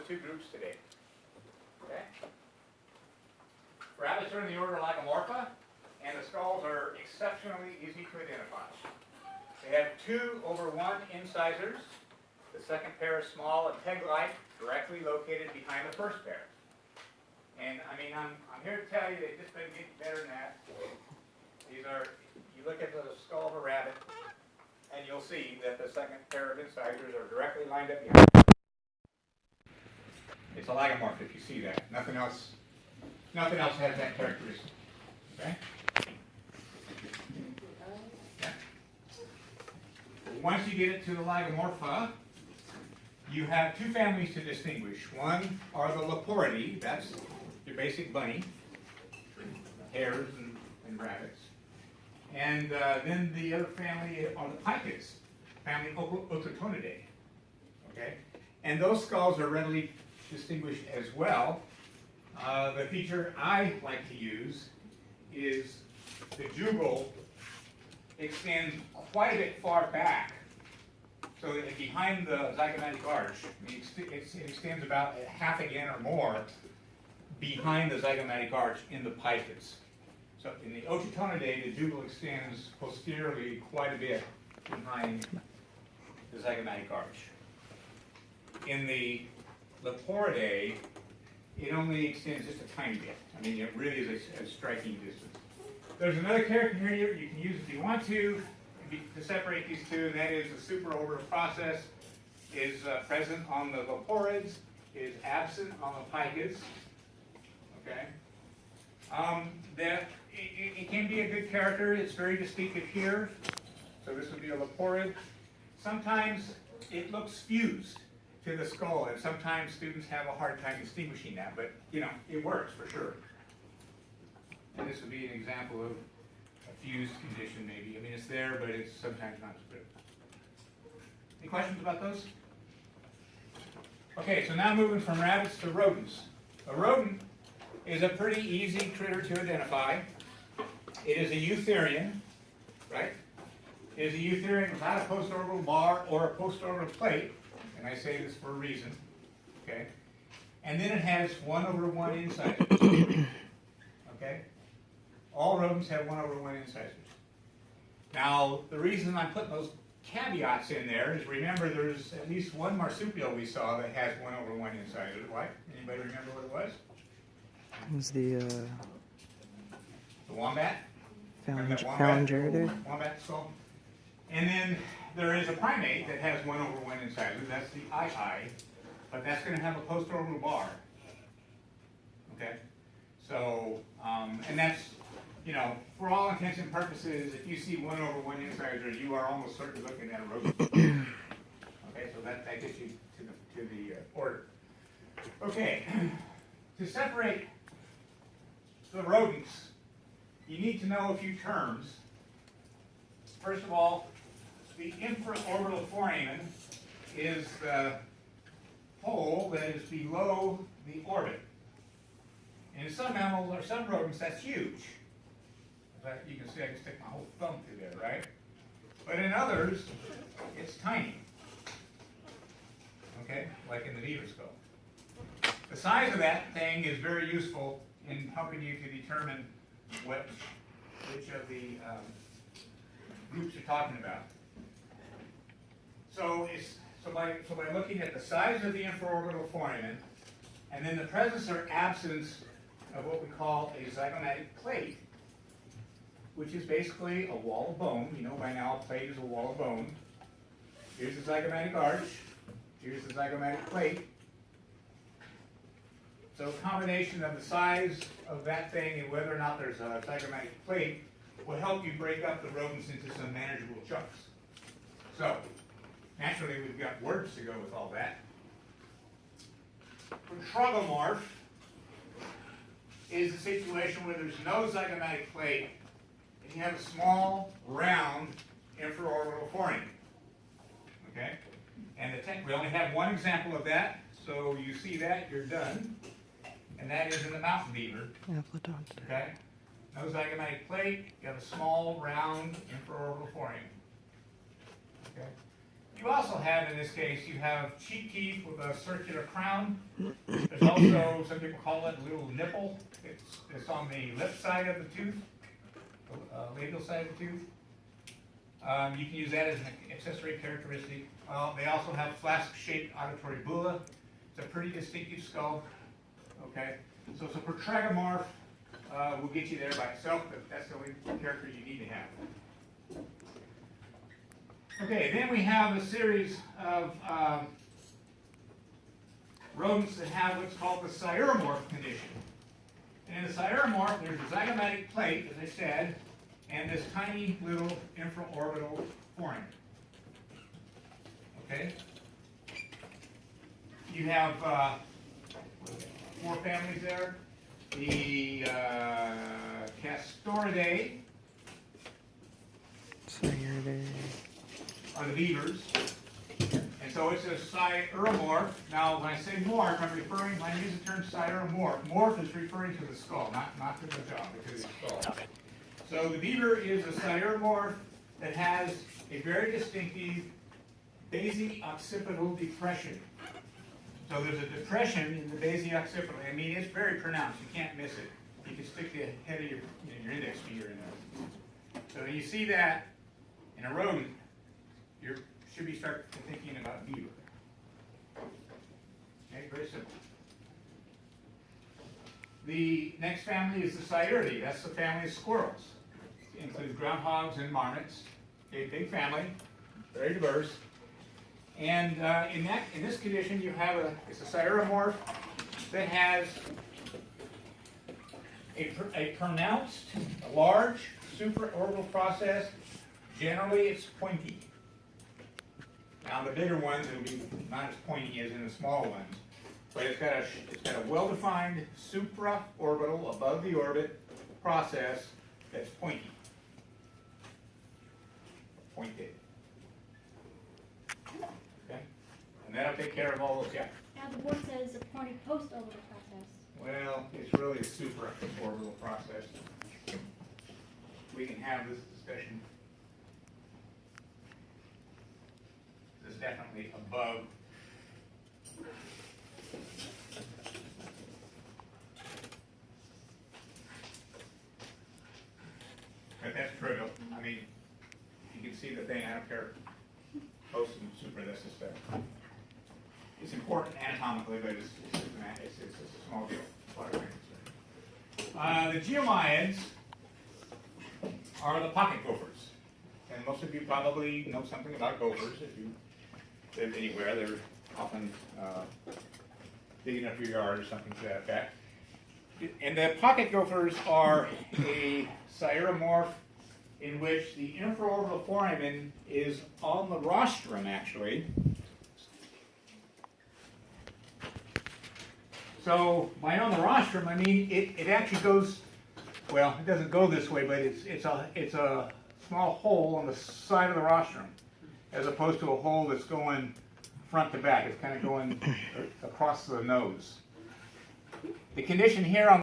two groups today. Okay? Rabbits are in the order Lagomorpha, and the skulls are exceptionally easy to identify. They have 2 over 1 incisors. The second pair is small and peg-like, directly located behind the first pair. And I mean, I'm here to tell you they've just been getting better than that. These are, you look at the skull of a rabbit, and you'll see that the second pair of incisors are directly lined up behind. It's a lagomorph if you see that. Nothing else has that characteristic. Okay? Yeah. Once you get it to the lagomorpha, you have 2 families to distinguish. One are the Leporidae, that's your basic bunny, hares and rabbits. And then the other family are the Picas, family Ototonidae. Okay? And those skulls are readily distinguished as well. The feature I like to use is the jugal extends quite a bit far back. So behind the zygomatic arch, it extends about half again or more behind the zygomatic arch in the Picas. So in the Ototonidae, the jugal extends posteriorly quite a bit behind the zygomatic arch. In the Leporidae, it only extends just a tiny bit. I mean, it really is a striking distance. There's another character here you can use if you want to separate these two, and that is the supraorbital process is present on the Leporids, is absent on the Picas. Okay? It can be a good character. It's very distinctive here. So this would be a Leporid. Sometimes it looks fused to the skull, and sometimes students have a hard time distinguishing that, but you know, it works for sure. And this would be an example of a fused condition maybe. I mean, it's there, but it's sometimes not as good. Any questions about those? Okay, so now moving from rabbits to rodents. A rodent is a pretty easy critter to identify. It is a eutherian, right? It is a eutherian without a postorbital bar or a postorbital plate, and I say this for a reason, okay? And then it has 1 over 1 incisors, okay? All rodents have 1 over 1 incisors. Now, the reason I'm putting those caveats in there is, remember, there's at least one marsupial we saw that has 1 over 1 incisor. What? Anybody remember what it was? It was the wombat? Phalangidae. Wombat skull. And then there is a primate that has 1 over 1 incisor. That's the eye, but that's going to have a postorbital bar. Okay? So, and that's, you know, for all intents and purposes, if you see 1 over 1 incisor, you are almost certainly looking at a rodent. Okay, so that gets you to the order. Okay, to separate the rodents, you need to know a few terms. First of all, the infraorbital foramen is the hole that is below the orbit. And in some mammals or some rodents, that's huge. You can see I can stick my whole thumb through there, right? But in others, it's tiny. Okay, like in the beaver skull. The size of that thing is very useful in helping you to determine which of the groups you're talking about. So by looking at the size of the infraorbital foramen, and then the presence or absence of what we call a zygomatic plate, which is basically a wall of bone. You know by now a plate is a wall of bone. Here's the zygomatic arch. Here's the zygomatic plate. So a combination of the size of that thing and whether or not there's a zygomatic plate will help you break up the rodents into some manageable chunks. So, naturally we've got words to go with all that. Trogomorph is a situation where there's no zygomatic plate and you have a small, round infraorbital foramen. Okay? And we only have one example of that, so you see that, you're done. And that is in the mountain beaver. Okay? No zygomatic plate, you have a small, round infraorbital foramen. Okay? You also have, in this case, you have cheek teeth with a circular crown. There's also, some people call it a little nipple. It's on the lip side of the tooth, the labial side of the tooth. You can use that as an accessory characteristic. They also have flask-shaped auditory bulla. It's a pretty distinctive skull. Okay, so it's a protragomorph. Will get you there by itself, but that's the only character you need to have. Okay, then we have a series of rodents that have what's called the psiromorph condition. And in the psiromorph, there's a zygomatic plate, as I said, and this tiny little infraorbital foramen. Okay? You have 4 families there. The Castoridae are the beavers. And so it's a psiromorph. Now, when I say morph, when I use the term psiromorph, morph is referring to the skull, not to the jaw, because it's skull. So the beaver is a psiromorph that has a very distinctive basi-occipital depression. So there's a depression in the basi-occipital. I mean, it's very pronounced. You can't miss it. You can stick the head of your index finger in there. So when you see that in a rodent, you should be start thinking about beaver. Okay, very simple. The next family is the Sciuridae. That's the family of squirrels. It includes groundhogs and marmots. A big family, very diverse. And in this condition, you have it's a psiromorph that has a pronounced, large supraorbital process. Generally, it's pointy. Now, the bigger ones, it'll be not as pointy as in the small ones, but it's got a well-defined supraorbital, above the orbit process that's pointy. Pointed. Okay? And that'll take care of all those, yeah. Now the board says a pointy post-orbital process. Well, it's really a supraorbital process. We can have this discussion. This is definitely above. But that's trivial. I mean, you can see the thing, I don't care. Post and super, that's just it's important anatomically, but it's a small deal. The geomyids are the pocket gophers. And most of you probably know something about gophers. If you live anywhere, they're often digging up your yard or something to that effect. And the pocket gophers are a psiromorph in which the infraorbital foramen is on the rostrum, actually. So by on the rostrum, I mean it actually goes, well, it doesn't go this way, but it's a small hole on the side of the rostrum, as opposed to a hole that's going front to back. It's kind of going across the nose. The condition here on